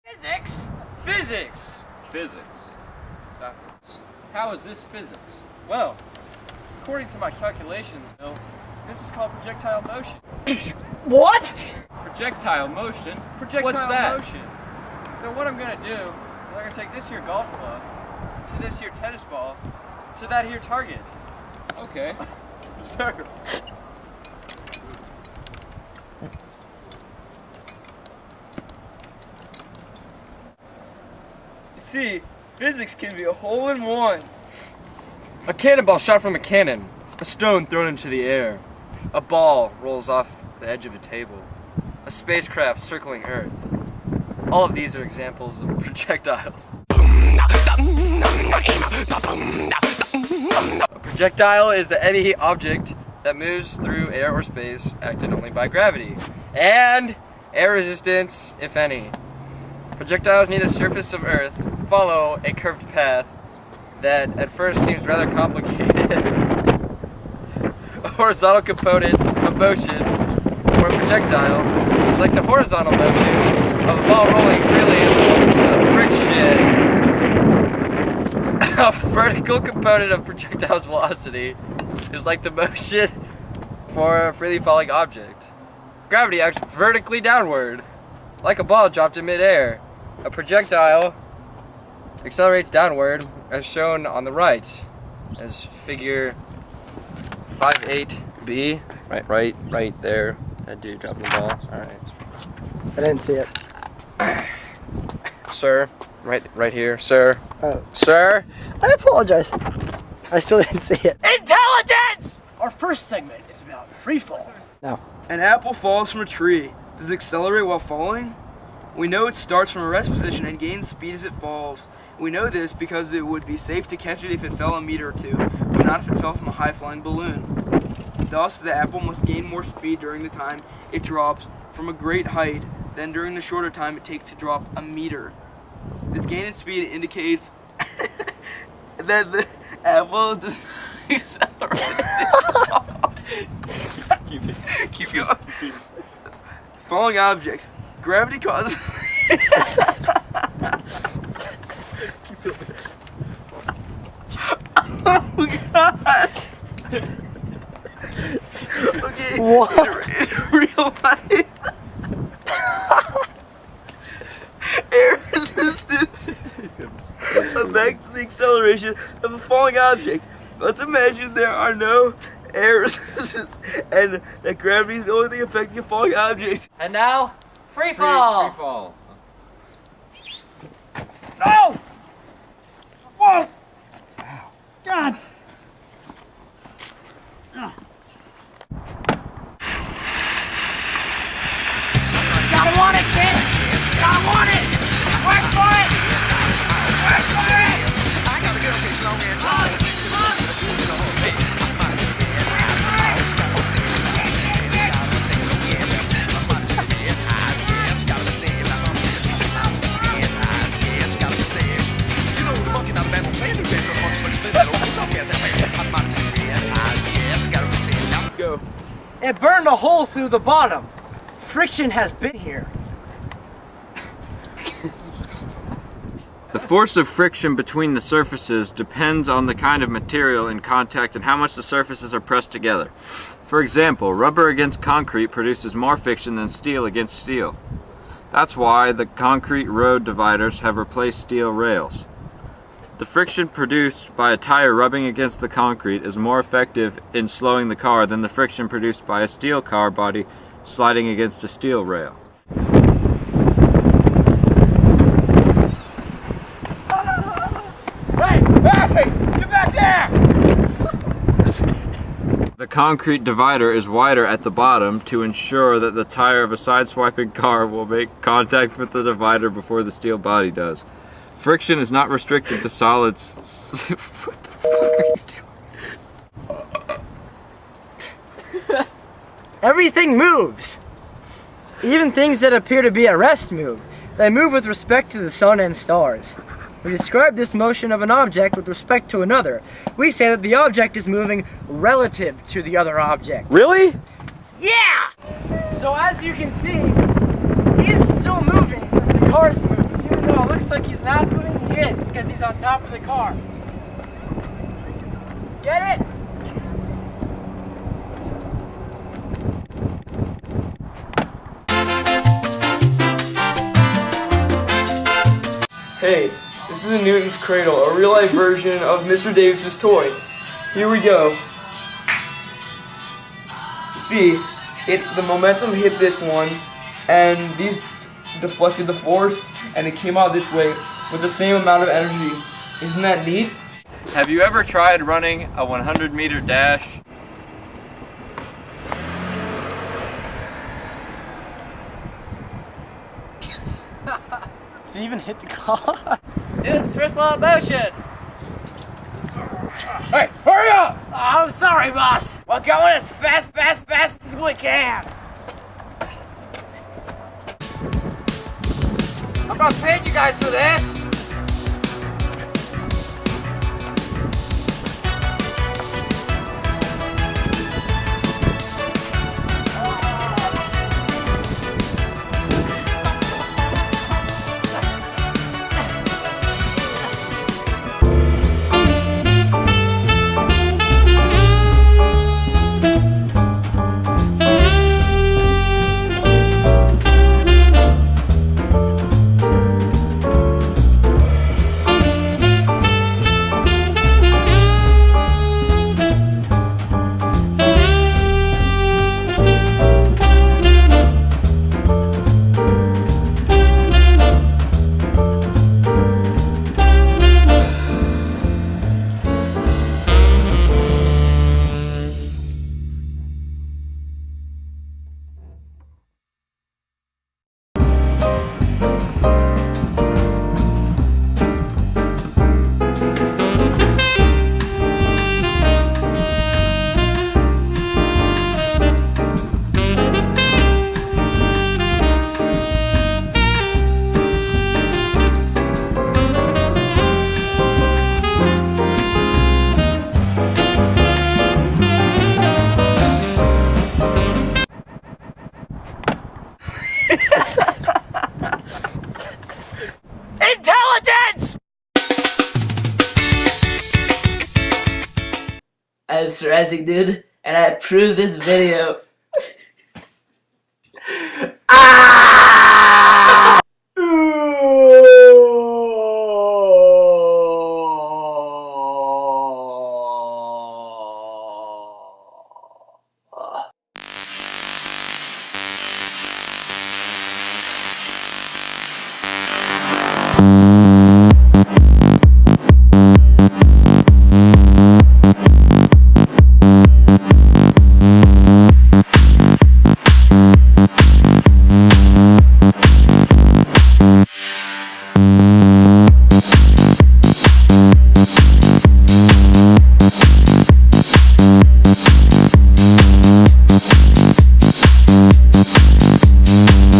Physics? Physics! Physics. Stop. How is this physics? Well, according to my calculations, Bill, this is called projectile motion. What? Projectile motion? Projectile What's that? motion. So what I'm gonna do is I'm gonna take this here golf club to this here tennis ball to that here target. Okay. Sir. You see, physics can be a hole-in-one. A cannonball shot from a cannon. A stone thrown into the air. A ball rolls off the edge of a table. A spacecraft circling Earth. All of these are examples of projectiles. A projectile is any object that moves through air or space acted only by gravity, and air resistance, if any. Projectiles near the surface of Earth follow a curved path that at first seems rather complicated. A horizontal component of motion for a projectile is like the horizontal motion of a ball rolling freely in the motion of friction. A vertical component of projectile's velocity is like the motion for a freely falling object. Gravity acts vertically downward, like a ball dropped in midair. A projectile accelerates downward, as shown on the right, as figure 5.8b. Right there. That dude dropping the ball. All right. I didn't see it. Sir, right here, sir. Oh. Sir. I apologize. I still didn't see it. Intelligence! Our first segment is about free fall. No. An apple falls from a tree. Does it accelerate while falling? We know it starts from a rest position and gains speed as it falls. We know this because it would be safe to catch it if it fell a meter or two, but not if it fell from a high-flying balloon. Thus, the apple must gain more speed during the time it drops from a great height than during the shorter time it takes to drop a meter. This gain in speed indicates that the apple does not accelerate. Keep going. Falling objects. Gravity causes. Oh gosh. Okay. What? In real life, air resistance affects the acceleration of a falling object. Let's imagine there are no air resistance and that gravity is the only thing affecting a falling object. And now, free fall! Free fall. No! Whoa! God! Gotta want it, kid! Gotta want it! Work for it! Work for it! Go. It burned a hole through the bottom. Friction has been here. The force of friction between the surfaces depends on the kind of material in contact and how much the surfaces are pressed together. For example, rubber against concrete produces more friction than steel against steel. That's why the concrete road dividers have replaced steel rails. The friction produced by a tire rubbing against the concrete is more effective in slowing the car than the friction produced by a steel car body sliding against a steel rail. Hey! Hey! Get back there! The concrete divider is wider at the bottom to ensure that the tire of a side-swiping car will make contact with the divider before the steel body does. Friction is not restricted to solids. What the fuck are you doing? Everything moves. Even things that appear to be at rest move. They move with respect to the sun and stars. We describe this motion of an object with respect to another. We say that the object is moving relative to the other object. Really? Yeah! So as you can see, he's still moving as the car's moving. Oh, it looks like he's not moving. He is, because he's on top of the car. Get it? Hey, this is a Newton's Cradle, a real-life version of Mr. Davis's toy. Here we go. You see, the momentum hit this one, and these deflected the force, and it came out this way with the same amount of energy. Isn't that neat? Have you ever tried running a 100-meter dash? Did you even hit the car? Newton's first law of motion. Hey, hurry up! Oh, I'm sorry, boss. We're going as fast as we can. I'm not paying you guys for this. Intelligence! I'm Sir Isaac Dude, and I approve this video.